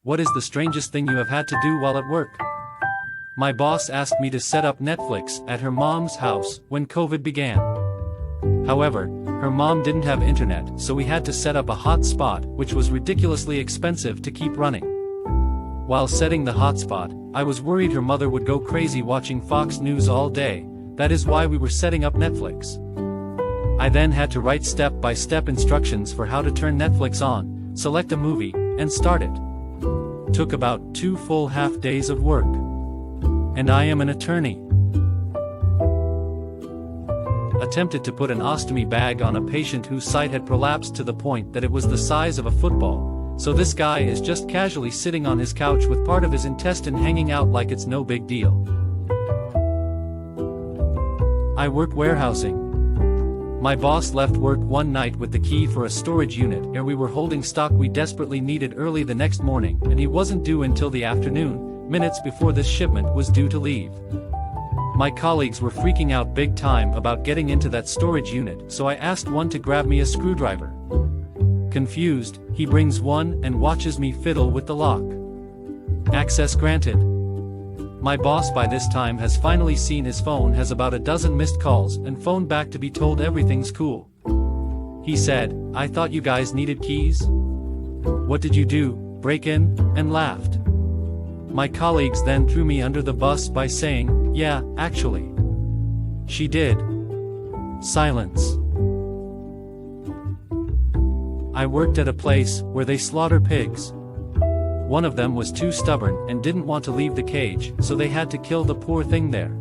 what is the strangest thing you have had to do while at work? My boss asked me to set up Netflix at her mom's house when COVID began. However, her mom didn't have internet, so we had to set up a hotspot, which was ridiculously expensive to keep running. While setting the hotspot, I was worried her mother would go crazy watching Fox News all day. That is why we were setting up Netflix. I then had to write step-by-step instructions for how to turn Netflix on, select a movie, and start it. Took about 2 full half days of work. And I am an attorney. Attempted to put an ostomy bag on a patient whose site had prolapsed to the point that it was the size of a football. So this guy is just casually sitting on his couch with part of his intestine hanging out like it's no big deal. I work warehousing. My boss left work one night with the key for a storage unit and we were holding stock we desperately needed early the next morning, and he wasn't due until the afternoon, minutes before this shipment was due to leave. My colleagues were freaking out big time about getting into that storage unit, so I asked one to grab me a screwdriver. Confused, he brings one and watches me fiddle with the lock. Access granted. My boss by this time has finally seen his phone has about a dozen missed calls and phoned back to be told everything's cool. He said, "I thought you guys needed keys? What did you do, break in?" and laughed. My colleagues then threw me under the bus by saying, "Yeah, actually. She did." Silence. I worked at a place where they slaughter pigs. One of them was too stubborn and didn't want to leave the cage, so they had to kill the poor thing there.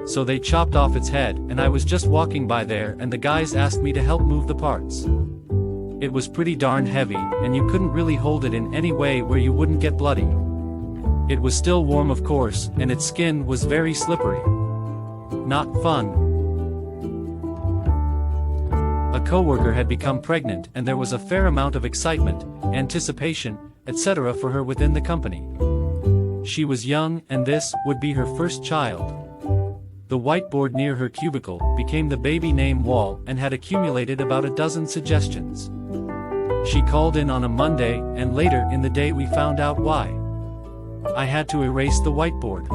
So they chopped off its head, and I was just walking by there and the guys asked me to help move the parts. It was pretty darn heavy, and you couldn't really hold it in any way where you wouldn't get bloody. It was still warm of course, and its skin was very slippery. Not fun. A coworker had become pregnant and there was a fair amount of excitement, anticipation, etc. for her within the company. She was young and this would be her first child. The whiteboard near her cubicle became the baby name wall and had accumulated about a dozen suggestions. She called in on a Monday and later in the day we found out why. I had to erase the whiteboard.